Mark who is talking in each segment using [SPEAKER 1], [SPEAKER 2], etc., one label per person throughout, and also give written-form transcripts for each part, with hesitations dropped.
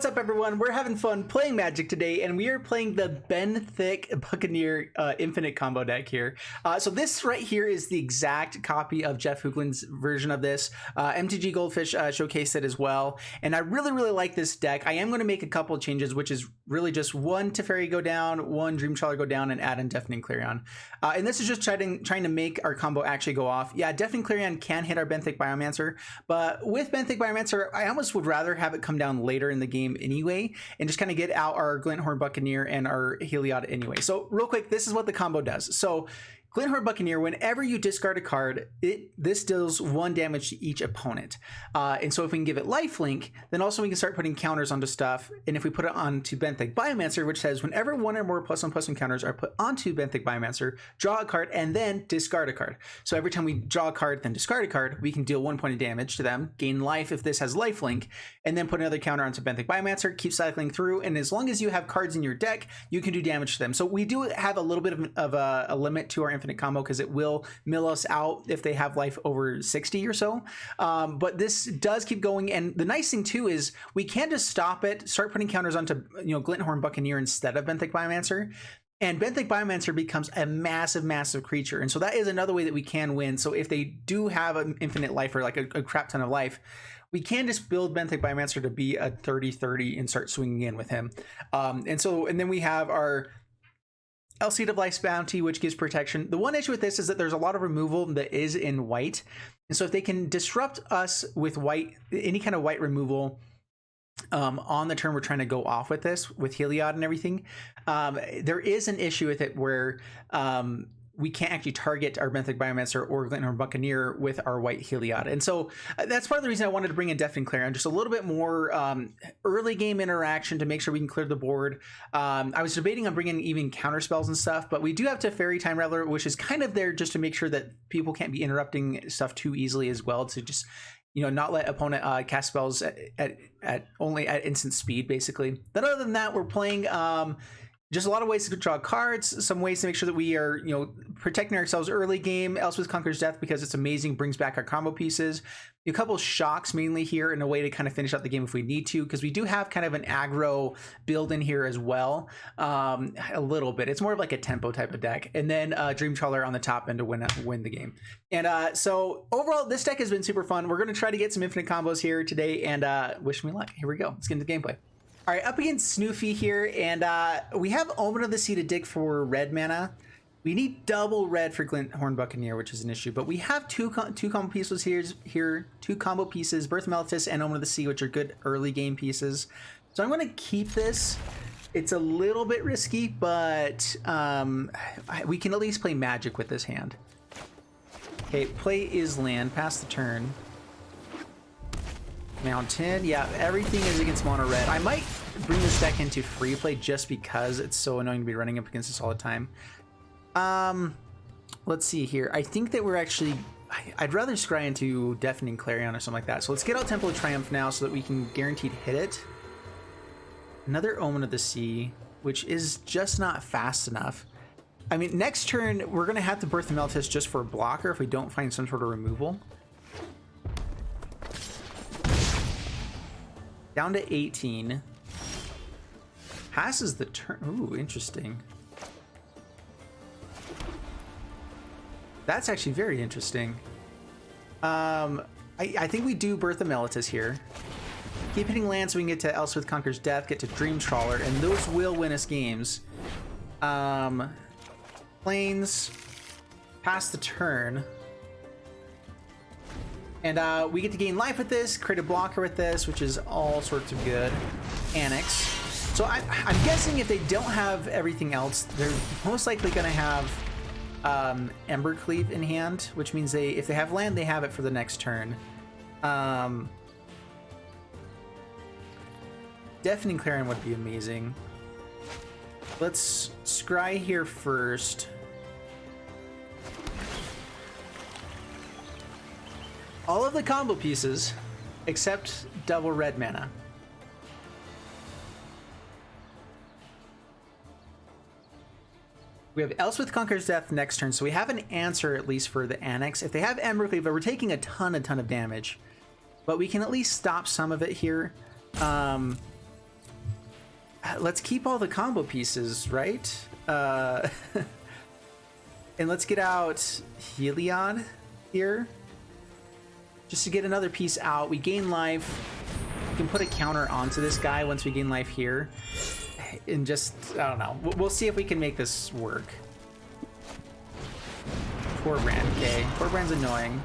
[SPEAKER 1] What's up, everyone? We're having fun playing Magic today, and we are playing the Thicc Buccaneer Infinite Combo deck here. So this right here is the exact copy of Jeff Hoogland's version of this. MTG Goldfish showcased it as well, and I really like this deck. I am going to make a couple of changes, which is really just one Teferi go down, one Dream Trawler go down, and add in Deafening Clarion. And this is just trying to make our combo actually go off. Yeah, Deafening Clarion can hit our Thicc Biomancer, but with Thicc Biomancer, I almost would rather have it come down later in the game anyway, and just kind of get out our Glinthorn Buccaneer and our Heliod anyway. So real quick, this is what the combo does. So Glinthorn Buccaneer, whenever you discard a card, this deals 1 damage to each opponent. And so if we can give it lifelink, then also we can start putting counters onto stuff. And if we put it onto Thicc Biomancer, which says whenever 1 or more +1/+1 counters are put onto Thicc Biomancer, draw a card and then discard a card. So every time we draw a card, then discard a card, we can deal 1 point of damage to them, gain life if this has lifelink, and then put another counter onto Thicc Biomancer, keep cycling through. And as long as you have cards in your deck, you can do damage to them. So we do have a little bit of a limit to our infinite combo, because it will mill us out if they have life over 60 or so. But this does keep going, and the nice thing too is we can just stop it, start putting counters onto Glinthorn Buccaneer instead of Thicc Biomancer, and Thicc Biomancer becomes a massive creature. And so that is another way that we can win. So if they do have an infinite life or like a crap ton of life, we can just build Thicc Biomancer to be a 30/30 and start swinging in with him. And then we have our Seed of Life's Bounty, which gives protection. The one issue with this is that there's a lot of removal that is in white. And so if they can disrupt us with white, any kind of white removal on the turn we're trying to go off with this, with Heliod and everything, there is an issue with it where we can't actually target our Thicc Biomancer or Glinthorn Buccaneer with our white Heliod. And so that's part of the reason I wanted to bring in Deafening Clarion, just a little bit more early game interaction to make sure we can clear the board. I was debating on bringing even counter spells and stuff, but we do have Teferi Time Raveler, which is kind of there just to make sure that people can't be interrupting stuff too easily as well, to just not let opponent cast spells only at instant speed, basically. Then other than that, we're playing just a lot of ways to draw cards, some ways to make sure that we are, protecting ourselves early game. Elspeth Conquers Death, because it's amazing, brings back our combo pieces. A couple shocks mainly here, in a way to kind of finish out the game if we need to, because we do have kind of an aggro build in here as well, a little bit. It's more of like a tempo type of deck. And then Dream Trawler on the top end to win the game. And so overall, this deck has been super fun. We're going to try to get some infinite combos here today, and wish me luck. Here we go. Let's get into the gameplay. All right, up against Snoofy here, and we have Omen of the Sea to dig for red mana. We need double red for Glinthorn Buccaneer, which is an issue, but we have two combo pieces here, 2 combo pieces, Birth Meltis and Omen of the Sea, which are good early game pieces. So I'm going to keep this. It's a little bit risky, but we can at least play Magic with this hand. Okay, play is land, pass the turn. Mountain, yeah, everything is against mono red. I might bring this deck into free play just because it's so annoying to be running up against this all the time. Let's see here. I think that we're actually, I'd rather scry into Deafening Clarion or something like that. So let's get out Temple of Triumph now so that we can guaranteed hit it. Another Omen of the Sea, which is just not fast enough. I mean, next turn, we're going to have to Birth Meltis just for a blocker if we don't find some sort of removal. Down to 18. Passes the turn. Ooh, interesting. That's actually very interesting. I think we do Birth of Meltis here. Keep hitting land so we can get to Elspeth Conquers Death, get to Dream Trawler, and those will win us games. Planes. Pass the turn. And we get to gain life with this, create a blocker with this, which is all sorts of good. Annex. So I'm guessing if they don't have everything else, they're most likely going to have Embercleave in hand, which means if they have land, they have it for the next turn. Deafening Clarion would be amazing. Let's scry here first. All of the combo pieces except double red mana. We have Elspeth Conquers Death next turn, so we have an answer at least for the Annex. If they have Embercleave, but we're taking a ton of damage. But we can at least stop some of it here. let's keep all the combo pieces, right? And let's get out Heliod here. Just to get another piece out. We gain life. We can put a counter onto this guy once we gain life here. And just, I don't know. We'll see if we can make this work. Poor Brand, okay. Poor Brand's annoying.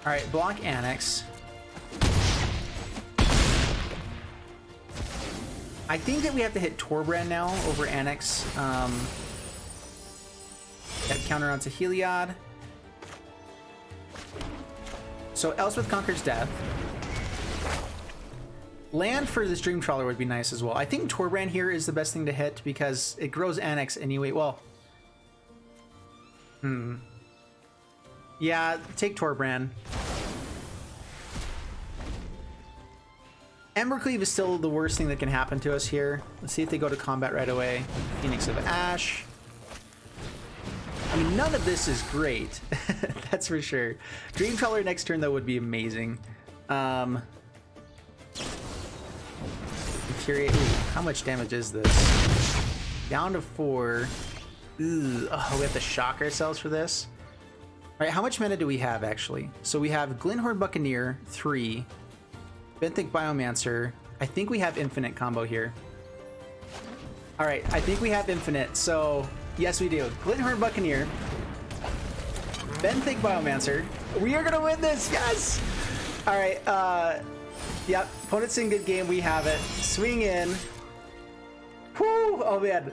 [SPEAKER 1] Alright, block Annex. I think that we have to hit Torbrand now over Annex. That counter onto Heliod. So Elspeth Conquers Death. Land for this Dream Trawler would be nice as well. I think Torbrand here is the best thing to hit because it grows Annex anyway. Well, yeah, take Torbrand. Embercleave is still the worst thing that can happen to us here. Let's see if they go to combat right away. Phoenix of Ash. I mean, none of this is great. That's for sure. Dream Trawler next turn, though, would be amazing. Infuriate. Ooh, how much damage is this? Down to 4. Ooh, oh, we have to shock ourselves for this. All right, how much mana do we have, actually? So we have Glenhorn Buccaneer, 3. Benthic Biomancer. I think we have infinite combo here. All right, I think we have infinite. So yes, we do. Glenhorn Buccaneer, Benthic Biomancer. We are gonna win this. Yes. All right. Yep. Opponent's in good game. We have it. Swing in. Whoo! Oh man.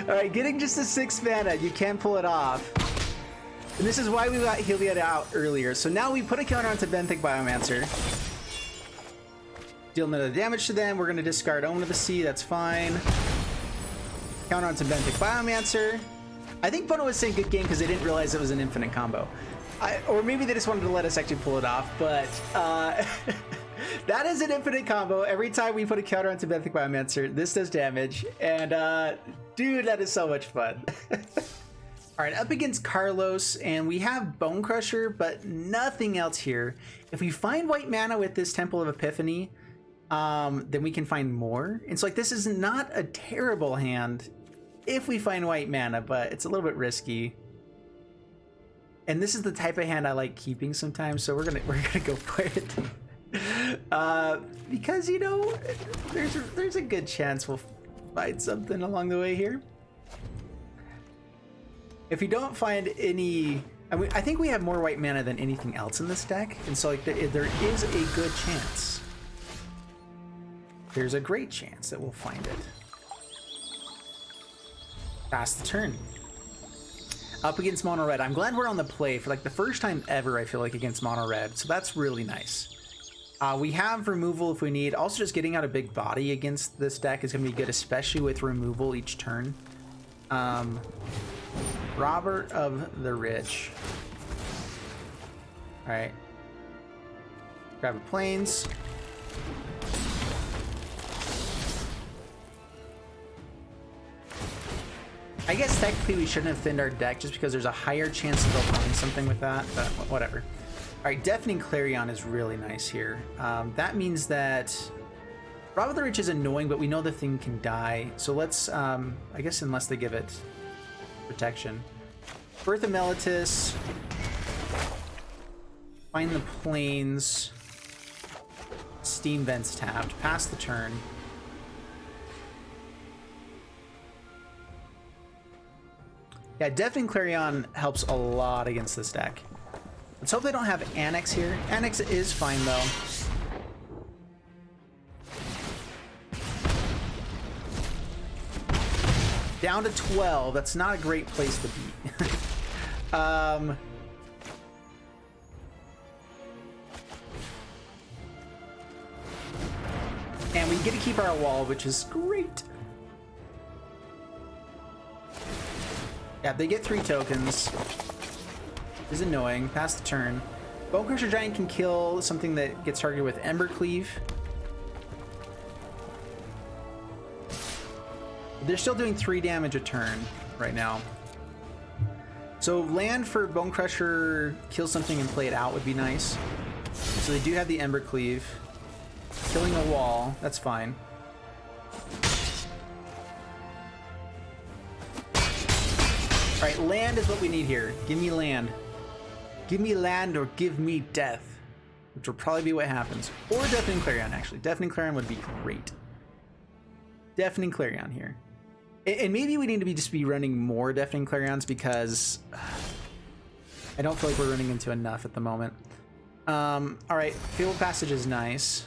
[SPEAKER 1] All right, getting just a 6 mana. You can pull it off. And this is why we got Heliod out earlier. So now we put a counter onto Benthic Biomancer. Deal another damage to them. We're going to discard Omen of the Sea. That's fine. Counter onto Benthic Biomancer. I think Bono was saying good game because they didn't realize it was an infinite combo. Or maybe they just wanted to let us actually pull it off. But that is an infinite combo. Every time we put a counter onto Benthic Biomancer, this does damage. And dude, that is so much fun. All right, up against Carlos, and we have Bone Crusher, but nothing else here. If we find white mana with this Temple of Epiphany, then we can find more. And so, like, this is not a terrible hand if we find white mana, but it's a little bit risky. And this is the type of hand I like keeping sometimes, so we're gonna go for it. Because, you know, there's a good chance we'll find something along the way here. If we don't find any, I think we have more white mana than anything else in this deck, and so like there is a good chance. There's a great chance that we'll find it. Pass the turn. Up against Mono Red. I'm glad we're on the play for like the first time ever, I feel like, against Mono Red, so that's really nice. We have removal if we need. Also, just getting out a big body against this deck is going to be good, especially with removal each turn. Robber of the Rich. All right. Grab a Plains. I guess technically we shouldn't have thinned our deck just because there's a higher chance that they'll find something with that, but whatever. All right, Deafening Clarion is really nice here. That means that Robber of the Rich is annoying, but we know the thing can die. So let's, I guess unless they give it protection. Birth of Meletis. Find the Plains. Steam Vents tapped. Pass the turn. Yeah, Deafening Clarion helps a lot against this deck. Let's hope they don't have Annex here. Annex is fine, though. Down to 12. That's not a great place to be. And we get to keep our wall, which is great. Yeah, they get 3 tokens. This is annoying. Pass the turn. Bone Crusher Giant can kill something that gets targeted with Embercleave. They're still doing 3 damage a turn right now. So land for Bone Crusher, kill something and play it out would be nice. So they do have the Ember Cleave. Killing a wall, that's fine. Alright, land is what we need here. Give me land. Give me land or give me death. Which will probably be what happens. Or Deafening Clarion, actually. Deafening Clarion would be great. Deafening Clarion here. And maybe we need to just be running more Deafening Clarions because I don't feel like we're running into enough at the moment. Alright, Fabled Passage is nice.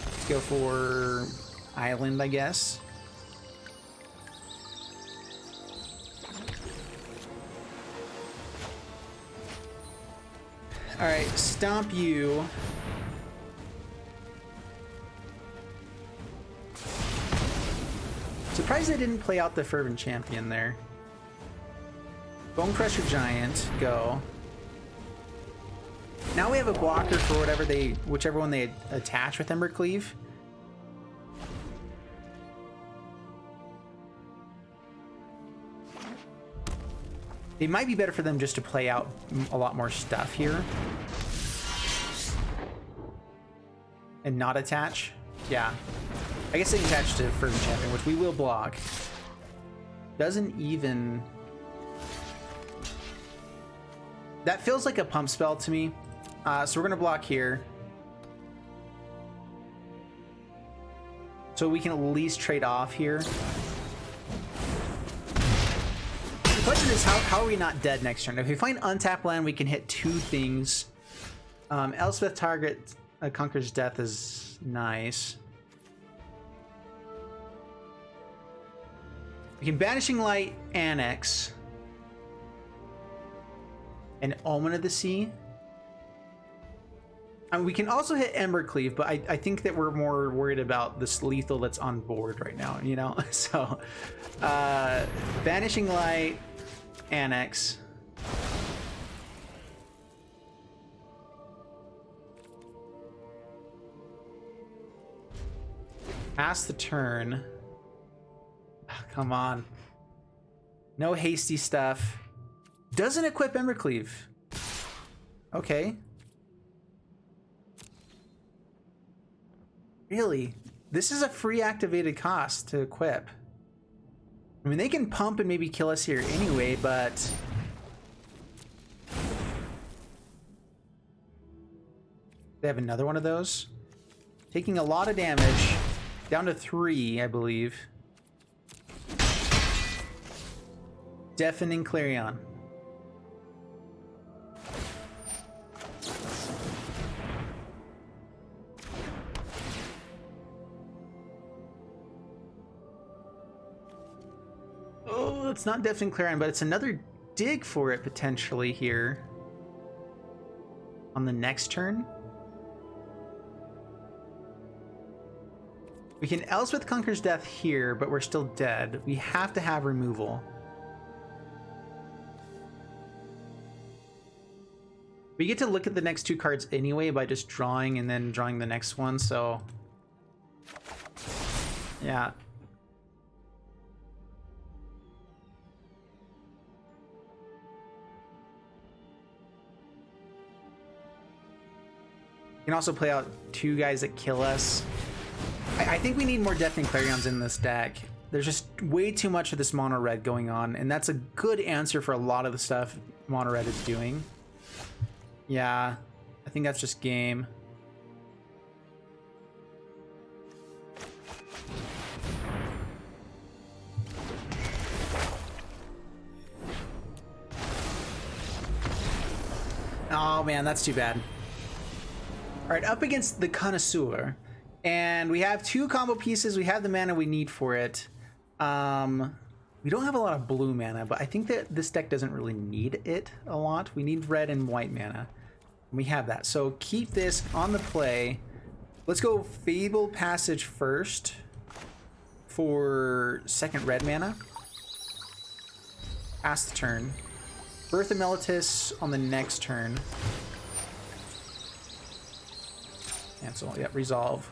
[SPEAKER 1] Let's go for Island, I guess. Alright, Stomp you. Surprised they didn't play out the Fervent Champion there. Bone Crusher Giant, go. Now we have a blocker for whichever one they attach with Ember Cleave. It might be better for them just to play out a lot more stuff here. And not attach. Yeah. I guess they can attach to Fervent Champion, which we will block. Doesn't even... That feels like a pump spell to me. So we're going to block here. So we can at least trade off here. The question is, how are we not dead next turn? If we find untapped land, we can hit two things. Elspeth target Conquers Death is nice. We can Banishing Light, Annex, and Omen of the Sea. And we can also hit Ember Cleave, but I think that we're more worried about this lethal that's on board right now, you know? So, Banishing Light, Annex. Pass the turn. Oh, come on. No hasty stuff. Doesn't equip Ember Cleave. Okay. Really? This is a free activated cost to equip. I mean, they can pump and maybe kill us here anyway, but... They have another one of those. Taking a lot of damage. Down to 3, I believe. Deafening Clarion. Oh, it's not Deafening Clarion, but it's another dig for it potentially here. On the next turn. We can Elspeth Conquers Death here, but we're still dead. We have to have removal. We get to look at the next two cards anyway by just drawing and then drawing the next one, so... Yeah. You can also play out two guys that kill us. I think we need more Deafening Clarions in this deck. There's just way too much of this mono red going on, and that's a good answer for a lot of the stuff mono red is doing. Yeah, I think that's just game. Oh man, that's too bad. All right, up against the Connoisseur. And we have two combo pieces. We have the mana we need for it. We don't have a lot of blue mana, but I think that this deck doesn't really need it a lot. We need red and white mana. We have that. So keep this on the play. Let's go Fabled Passage first for second red mana. Pass the turn. Birth of Meletis on the next turn. Cancel. Yep, resolve.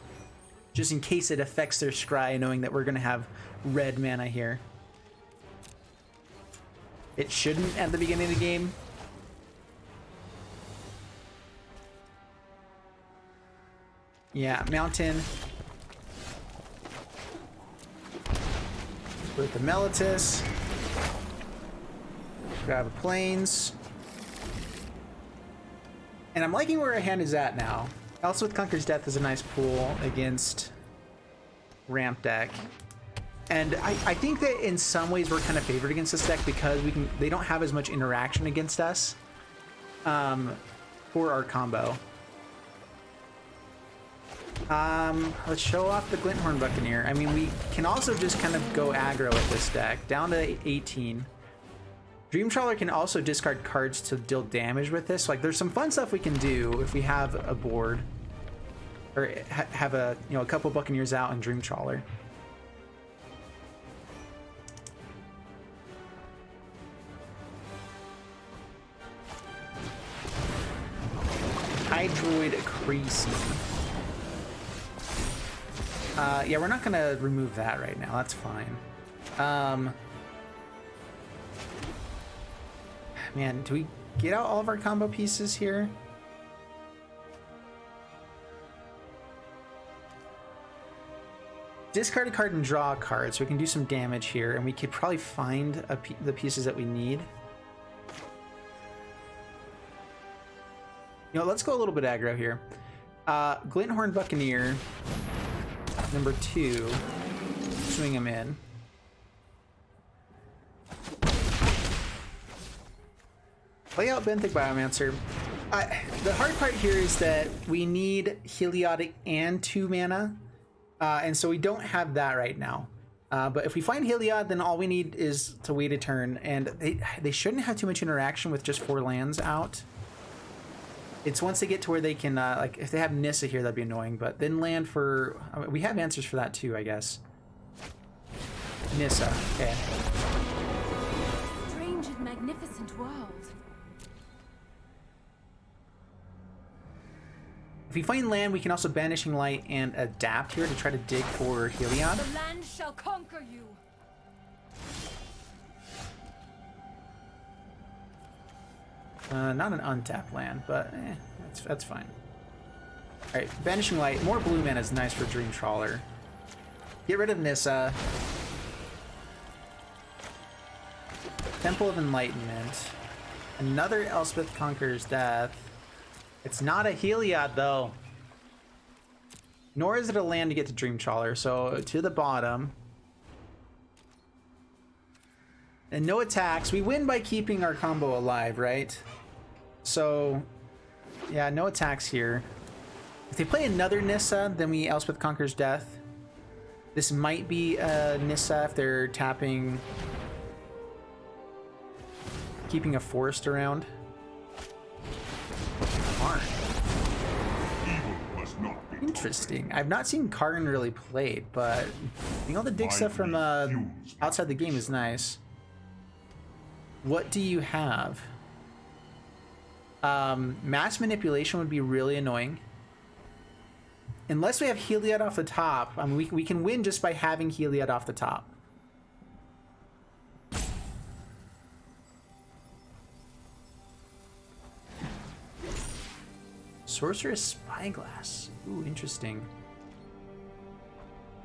[SPEAKER 1] Just in case it affects their scry, knowing that we're going to have red mana here. It shouldn't at the beginning of the game. Yeah, mountain. With the Mellitus. Grab a plains. And I'm liking where our hand is at now. Also with Conqueror's Death is a nice pool against ramp deck. And I think that in some ways we're kind of favored against this deck because they don't have as much interaction against us for our combo. Let's show off the Glinthorn Buccaneer. I mean, we can also just kind of go aggro with this deck down to 18. Dream Trawler can also discard cards to deal damage with this. Like, there's some fun stuff we can do if we have a board or have a couple Buccaneers out and Dream Trawler. Hydroid Creasy. Yeah, we're not gonna remove that right now. That's fine. Man, do we get out all of our combo pieces here? Discard a card and draw a card, so we can do some damage here, and we could probably find the pieces that we need. Let's go a little bit aggro here. Glinthorn Buccaneer, number 2. Swing him in. Play out Thicc Biomancer. The hard part here is that we need Heliod and 2 mana, and so we don't have that right now. But if we find Heliod, then all we need is to wait a turn, and they shouldn't have too much interaction with just 4 lands out. It's once they get to where they can, like, if they have Nissa here, that'd be annoying, but then land for... we have answers for that too, I guess. Nissa, okay.
[SPEAKER 2] Strange and magnificent world.
[SPEAKER 1] If we find land, we can also Banishing Light and adapt here to try to dig for Heliod.
[SPEAKER 2] The land shall conquer you.
[SPEAKER 1] Not an untapped land, but that's fine. All right, Banishing Light. More blue mana is nice for Dream Trawler. Get rid of Nissa. Temple of Enlightenment. Another Elspeth Conqueror's Death. It's not a Heliod, though. Nor is it a land to get to Dream Trawler, so to the bottom. And no attacks. We win by keeping our combo alive, right? So, yeah, no attacks here. If they play another Nissa, then we Elspeth Conqueror's Death. This might be a Nissa if they're tapping... keeping a forest around. Karn. Interesting. I've not seen Karn really played, but all the dig stuff from outside the game is nice. What do you have? Mass Manipulation would be really annoying. Unless we have Heliod off the top. I mean, we can win just by having Heliod off the top. Sorcerous Spyglass. Ooh, interesting.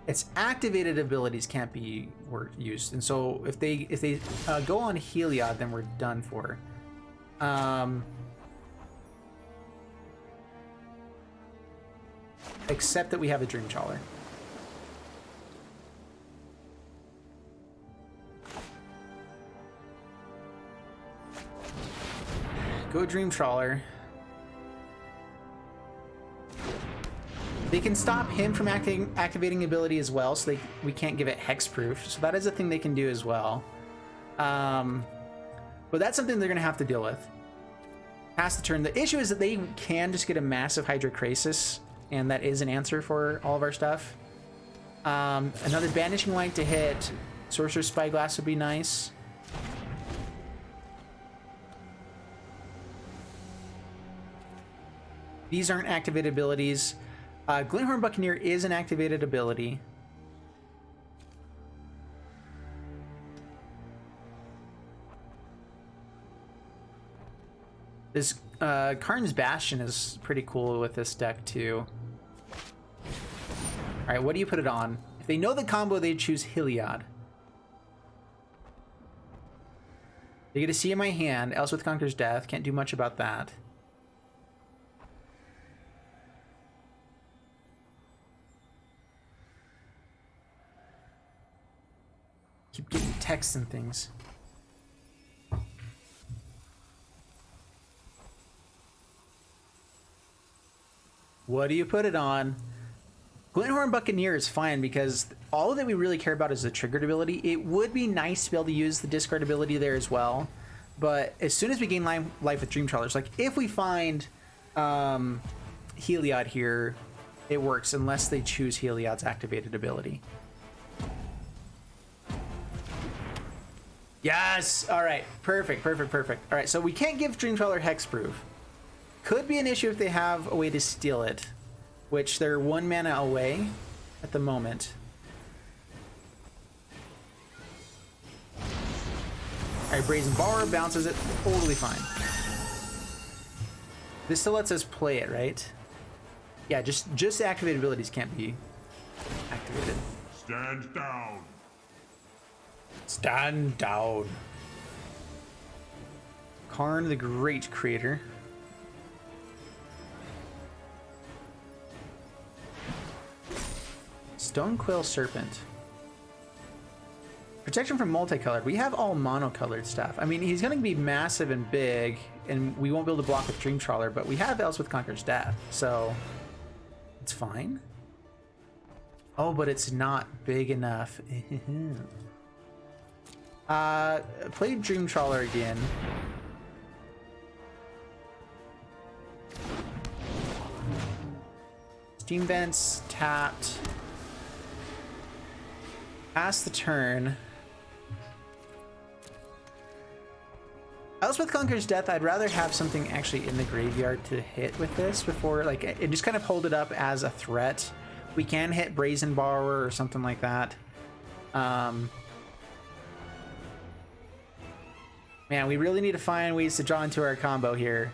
[SPEAKER 1] Its activated abilities can't be used, and so if they go on Heliod, then we're done for. Except that we have a Dream Trawler. Go Dream Trawler. They can stop him from activating ability as well, so we can't give it hexproof. So that is a thing they can do as well. But that's something they're going to have to deal with. Pass the turn. The issue is that they can just get a massive Hydrocrasis, and that is an answer for all of our stuff. Another Banishing Light to hit. Sorcerer's Spyglass would be nice. These aren't activated abilities. Glinthorn Buccaneer is an activated ability. This Karn's Bastion is pretty cool with this deck too. All right, what do you put it on? If they know the combo, they choose Heliod. They get to see in my hand. Elswith Conquers Death. Can't do much about that. Keep getting texts and things. What do you put it on? Glinthorn Buccaneer is fine because all that we really care about is the triggered ability. It would be nice to be able to use the discard ability there as well, but as soon as we gain life with Dream Trawlers, like if we find Heliod here, it works unless they choose Heliod's activated ability. Yes! All right, perfect, perfect, perfect. All right, so we can't give Dream Trawler Hexproof. Could be an issue if they have a way to steal it, which they're 1 mana away at the moment. Alright, Brazen Borrower bounces it, totally fine. This still lets us play it, right? Yeah, just activated abilities can't be activated.
[SPEAKER 3] Stand down.
[SPEAKER 1] Stand down. Karn the Great Creator. Stonequill Serpent. Protection from multicolored. We have all monocolored stuff. I mean, he's going to be massive and big, and we won't be able to block with Dream Trawler, but we have Elswith Conquers Death, so it's fine. Oh, but it's not big enough. Play Dream Trawler again. Steam Vents, tapped. Pass the turn. Elswith Conquers Death, I'd rather have something actually in the graveyard to hit with this before, like, it just kind of hold it up as a threat. We can hit Brazen Borrower or something like that. Man, we really need to find ways to draw into our combo here.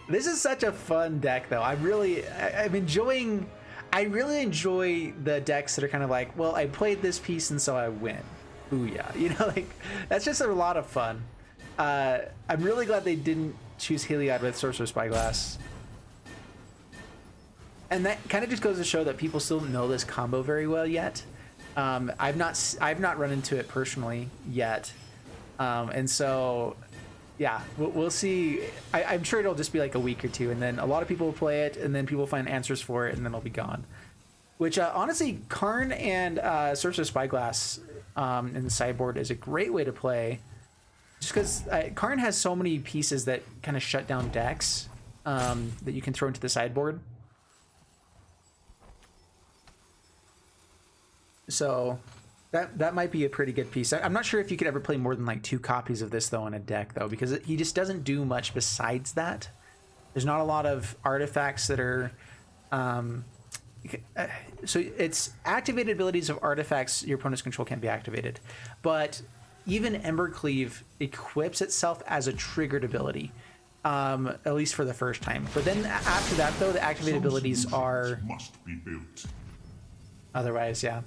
[SPEAKER 1] This is such a fun deck, though. I'm enjoying... I really enjoy the decks that are kind of like, well, I played this piece and so I win. Booyah. You know, like, that's just a lot of fun. I'm really glad they didn't choose Heliod with Sorcerer's Spyglass. And that kind of just goes to show that people still don't know this combo very well yet. I've not run into it personally yet. And so, yeah, we'll see. I'm sure it'll just be like a week or two, and then a lot of people will play it, and then people will find answers for it, and then it'll be gone. Which, honestly, Karn and Sorcerer's Spyglass in the sideboard is a great way to play. Just because Karn has so many pieces that kind of shut down decks that you can throw into the sideboard. So that might be a pretty good piece. I'm not sure if you could ever play more than like 2 copies of this though in a deck though, because he just doesn't do much besides that. There's not a lot of artifacts that are so it's activated abilities of artifacts your opponent's control can't be activated, but even Embercleave equips itself as a triggered ability, at least for the first time. But then after that though, the activated abilities are
[SPEAKER 3] must be built.
[SPEAKER 1] Otherwise, yeah.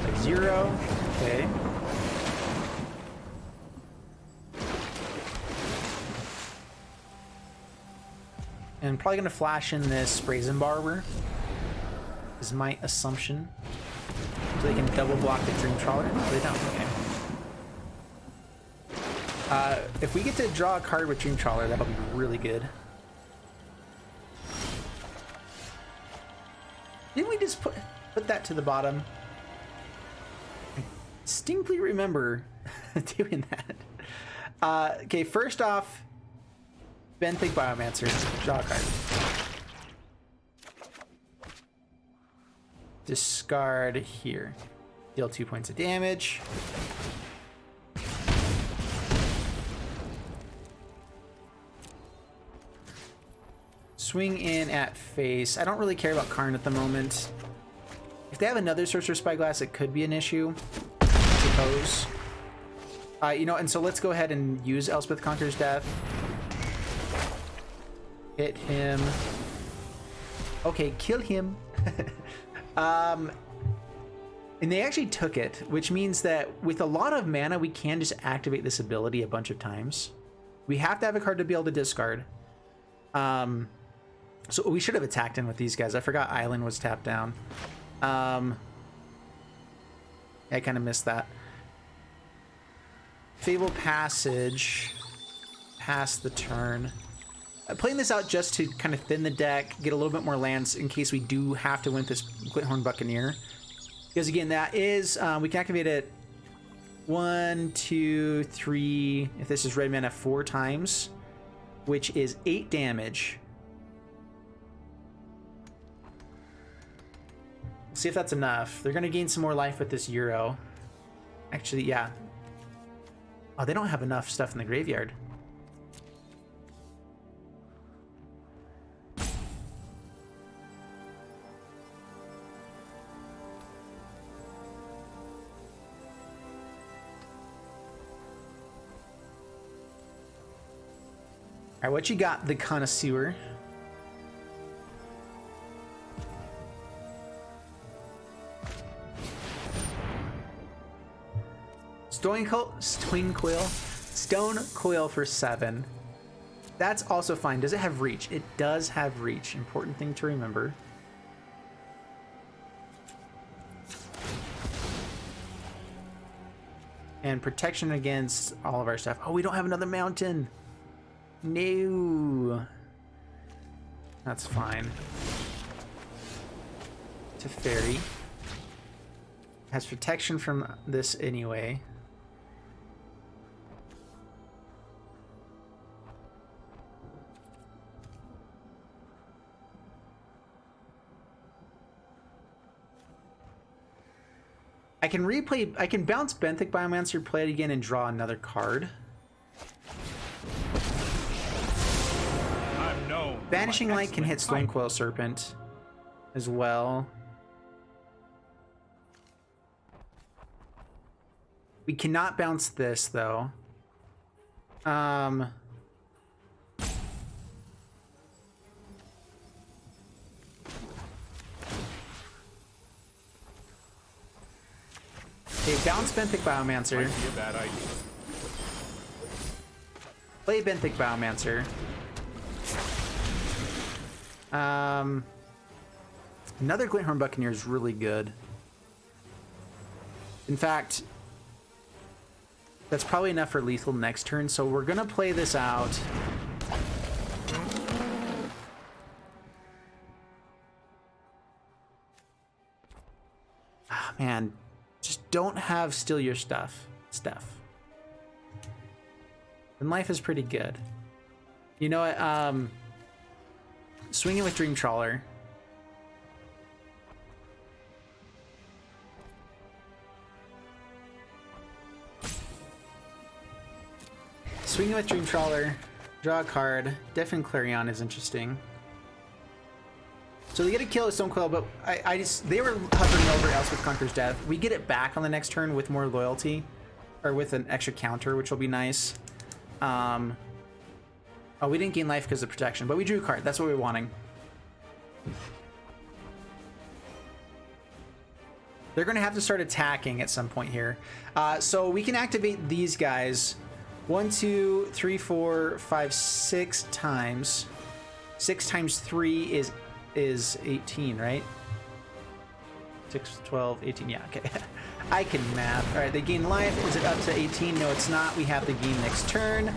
[SPEAKER 1] Like 0, okay. And probably gonna flash in this Brazen Borrower, is my assumption. So they can double block the Dream Trawler. No, they don't, okay. If we get to draw a card with Dream Trawler, that'll be really good. Didn't we just put that to the bottom? I distinctly remember doing that. Okay, first off, Thicc Biomancer, draw a card. Discard here. Deal 2 points of damage. swing in at face. I don't really care about Karn at the moment. If they have another Sorcerer Spyglass, it could be an issue, I suppose. You know, and so let's go ahead and use Elspeth Conquers Death. Hit him. Okay, kill him. And they actually took it, which means that with a lot of mana, we can just activate this ability a bunch of times. We have to have a card to be able to discard. So we should have attacked in with these guys. I forgot Island was tapped down. I kind of missed that. Fable Passage. Pass the turn. Playing this out just to kind of thin the deck, get a little bit more lands in case we do have to win this Glinthorn Buccaneer. Because again, that is, we can activate it 1, 2, 3, if this is red mana, 4 times, which is 8 damage. See if that's enough. They're going to gain some more life with this Euro. Actually, yeah. Oh, they don't have enough stuff in the graveyard. All right, what you got, the connoisseur? Stone Coil for 7. That's also fine. Does it have reach? It does have reach. Important thing to remember. And protection against all of our stuff. Oh, we don't have another mountain. No. That's fine. To fairy. Has protection from this anyway. I can replay, I can bounce Benthic Biomancer, play it again, and draw another card. Vanishing Light can hit Stonecoil Serpent as well. We cannot bounce this though. Okay, bounce Benthic Biomancer.
[SPEAKER 4] Might be a bad idea.
[SPEAKER 1] Play Benthic Biomancer. Another Glinthorn Buccaneer is really good. In fact, that's probably enough for lethal next turn, so we're gonna play this out. Ah, man, just don't have steal your stuff, Steph. And life is pretty good. You know what? Swinging with Dream Trawler. Swinging with Dream Trawler. Draw a card. Deafened Clarion is interesting. So they get a kill with Stonecoil, but they were hovering over Elspeth Conquers Death. We get it back on the next turn with more loyalty, or with an extra counter, which will be nice. Oh, we didn't gain life because of protection, but we drew a card. That's what we were wanting. They're going to have to start attacking at some point here. So we can activate these guys 1, 2, 3, 4, 5, 6 times. 6 times 3 is 18, right? 6, 12, 18. Yeah, okay. I can math. All right, they gain life. Is it up to 18? No, it's not. We have the game next turn.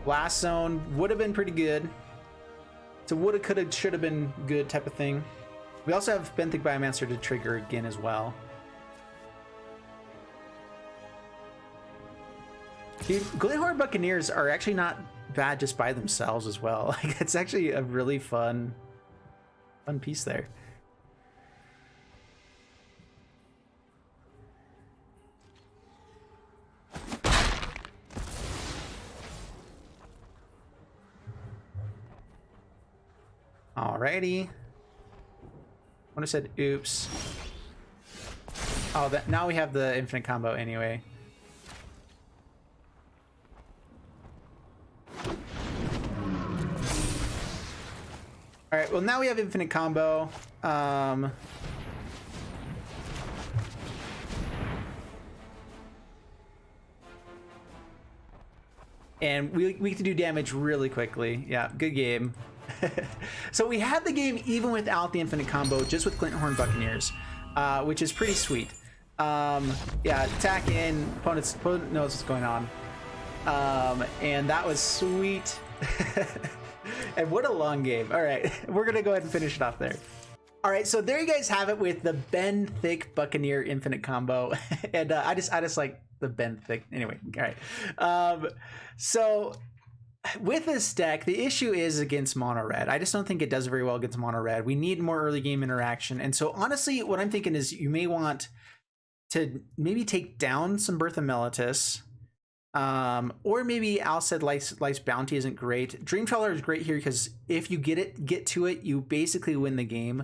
[SPEAKER 1] Blast Zone would have been pretty good. It's a woulda, coulda, shoulda been good type of thing. We also have Benthic Biomancer to trigger again as well. Dude, Glinthorn Buccaneers are actually not bad just by themselves as well. Like, it's actually a really fun piece there. Alrighty. When I said oops. Oh, that now we have the infinite combo anyway. All right, well now we have infinite combo. And we can do damage really quickly. Yeah, good game. So we had the game even without the infinite combo, just with Clinthorn Buccaneers, which is pretty sweet. Yeah, attack in, opponent knows what's going on. And that was sweet. And what a long game. All right, we're gonna go ahead and finish it off there. All right, so there you guys have it with the Ben Thicc Buccaneer infinite combo. And I just like the Ben Thicc. Anyway, all right. So with this deck, the issue is against mono red. I just don't think it does very well against mono red. We need more early game interaction. And so honestly, what I'm thinking is you may want to maybe take down some Birth of Meletis. Or maybe Al said Life's Bounty isn't great. Dream Trawler is great here because if you get to it, you basically win the game.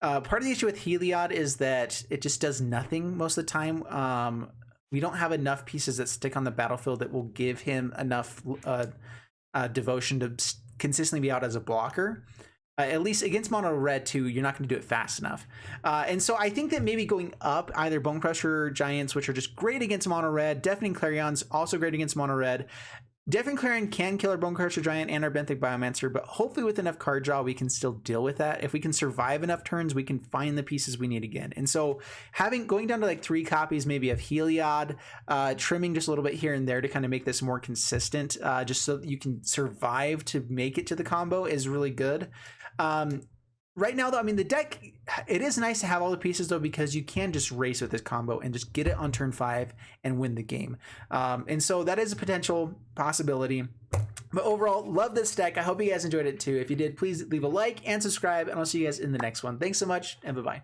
[SPEAKER 1] Part of the issue with Heliod is that it just does nothing most of the time. We don't have enough pieces that stick on the battlefield that will give him enough devotion to consistently be out as a blocker. At least against mono red too, you're not going to do it fast enough. And so I think that maybe going up either Bone Crusher Giants, which are just great against mono red, Deafening Clarions, also great against mono red. Deafening Clarion can kill our Bone Crusher Giant and our Benthic Biomancer, but hopefully with enough card draw, we can still deal with that. If we can survive enough turns, we can find the pieces we need again. And so going down to like 3 copies maybe of Heliod, trimming just a little bit here and there to kind of make this more consistent, just so that you can survive to make it to the combo is really good. Right now though, I mean, the deck, it is nice to have all the pieces though, because you can just race with this combo and just get it on turn 5 and win the game. And so that is a potential possibility. But overall, love this deck. I hope you guys enjoyed it too. If you did, please leave a like and subscribe, and I'll see you guys in the next one. Thanks so much, and bye-bye.